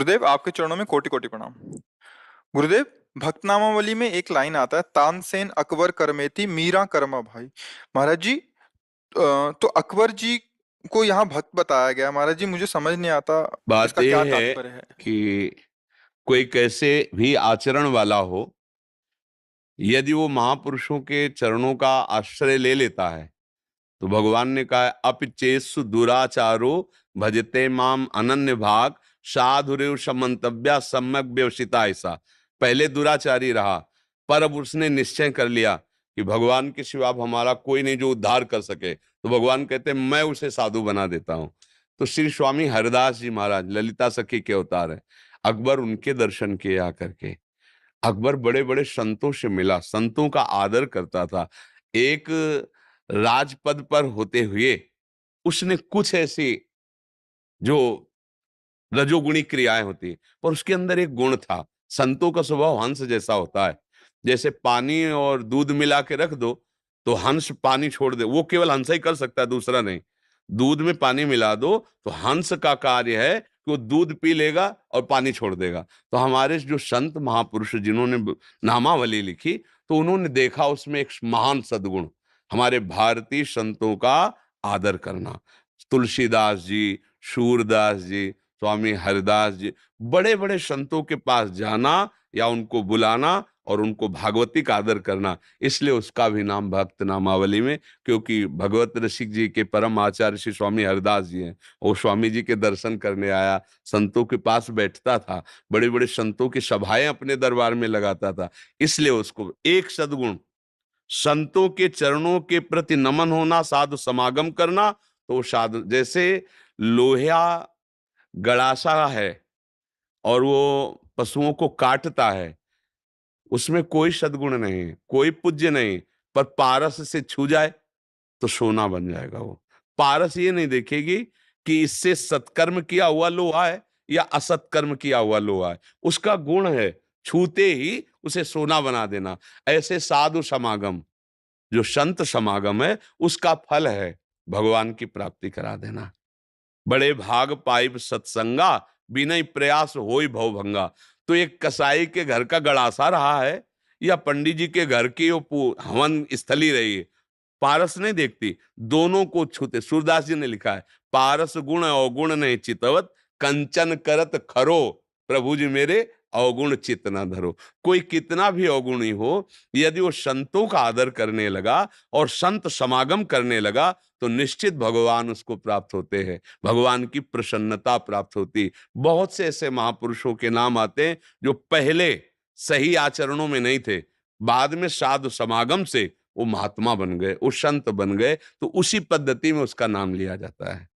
गुरुदेव, आपके चरणों में कोटि कोटि प्रणाम। गुरुदेव, भक्तनामावली में एक लाइन आता है, तानसेन अकबर करमेती मीरा करमा भाई। महाराज जी, तो अकबर जी को यहाँ भक्त बताया गया। महाराज जी, मुझे समझ नहीं आता बात इसका क्या यह है तात्पर्य है। कि कोई कैसे भी आचरण वाला हो, यदि वो महापुरुषों के चरणों का आश्रय ले लेता है तो भगवान ने कहा है, अपिचेसु दुराचारो भजते माम अनन्य भाग साधुरेव समन्तव्या सम्यक व्यवसिता। ऐसा पहले दुराचारी रहा, पर अब उसने निश्चय कर लिया कि भगवान के सिवा अब हमारा कोई नहीं जो उद्धार कर सके, तो भगवान कहते हैं मैं उसे साधु बना देता हूं। तो श्री स्वामी हरिदास जी महाराज ललिता सखी के अवतार है। अकबर उनके दर्शन किए आकर के। अकबर बड़े बड़े संतों से मिला, संतों का आदर करता था। एक राजपद पर होते हुए उसने कुछ ऐसी जो रजोगुणी क्रियाएं होती, पर उसके अंदर एक गुण था। संतों का स्वभाव हंस जैसा होता है। जैसे पानी और दूध मिला के रख दो तो हंस पानी छोड़ दे, वो केवल हंस ही कर सकता है, दूसरा नहीं। दूध में पानी मिला दो तो हंस का कार्य है कि वो दूध पी लेगा और पानी छोड़ देगा। तो हमारे जो संत महापुरुष जिन्होंने नामावली लिखी, तो उन्होंने देखा उसमें एक महान सद्गुण, हमारे भारतीय संतों का आदर करना। तुलसीदास जी, सूरदास जी, स्वामी हरिदास जी, बड़े बड़े संतों के पास जाना या उनको बुलाना और उनको भागवती का आदर करना, इसलिए उसका भी नाम भक्त नामावली में। क्योंकि भगवत रसिक जी के परम आचार्य श्री स्वामी हरिदास जी हैं, वो स्वामी जी के दर्शन करने आया, संतों के पास बैठता था, बड़े बड़े संतों की सभाएं अपने दरबार में लगाता था। इसलिए उसको एक सद्गुण, संतों के चरणों के प्रति नमन होना, साधु समागम करना। तो साधु जैसे लोहिया गड़ासा है और वो पशुओं को काटता है, उसमें कोई सद्गुण नहीं, कोई पूज्य नहीं, पर पारस से छू जाए तो सोना बन जाएगा। वो पारस ये नहीं देखेगी कि इससे सत्कर्म किया हुआ लोहा है या असत्कर्म किया हुआ लोहा है, उसका गुण है छूते ही उसे सोना बना देना। ऐसे साधु समागम, जो संत समागम है, उसका फल है भगवान की प्राप्ति करा देना। बड़े भाग पाइब सत्संगा, बिनय प्रयास होई भवभंगा। तो एक कसाई के घर का गड़ासा रहा है या पंडित जी के घर की वो हवन स्थली रही है, पारस नहीं देखती, दोनों को छूते। सूरदास जी ने लिखा है, पारस गुण अवगुण नहीं चितवत, कंचन करत खरो, प्रभु जी मेरे अवगुण चित न धरो। कोई कितना भी अवगुणी हो, यदि वो संतों का आदर करने लगा और संत समागम करने लगा तो निश्चित भगवान उसको प्राप्त होते हैं, भगवान की प्रसन्नता प्राप्त होती। बहुत से ऐसे महापुरुषों के नाम आते हैं जो पहले सही आचरणों में नहीं थे, बाद में साधु समागम से वो महात्मा बन गए, वो संत बन गए, तो उसी पद्धति में उसका नाम लिया जाता है।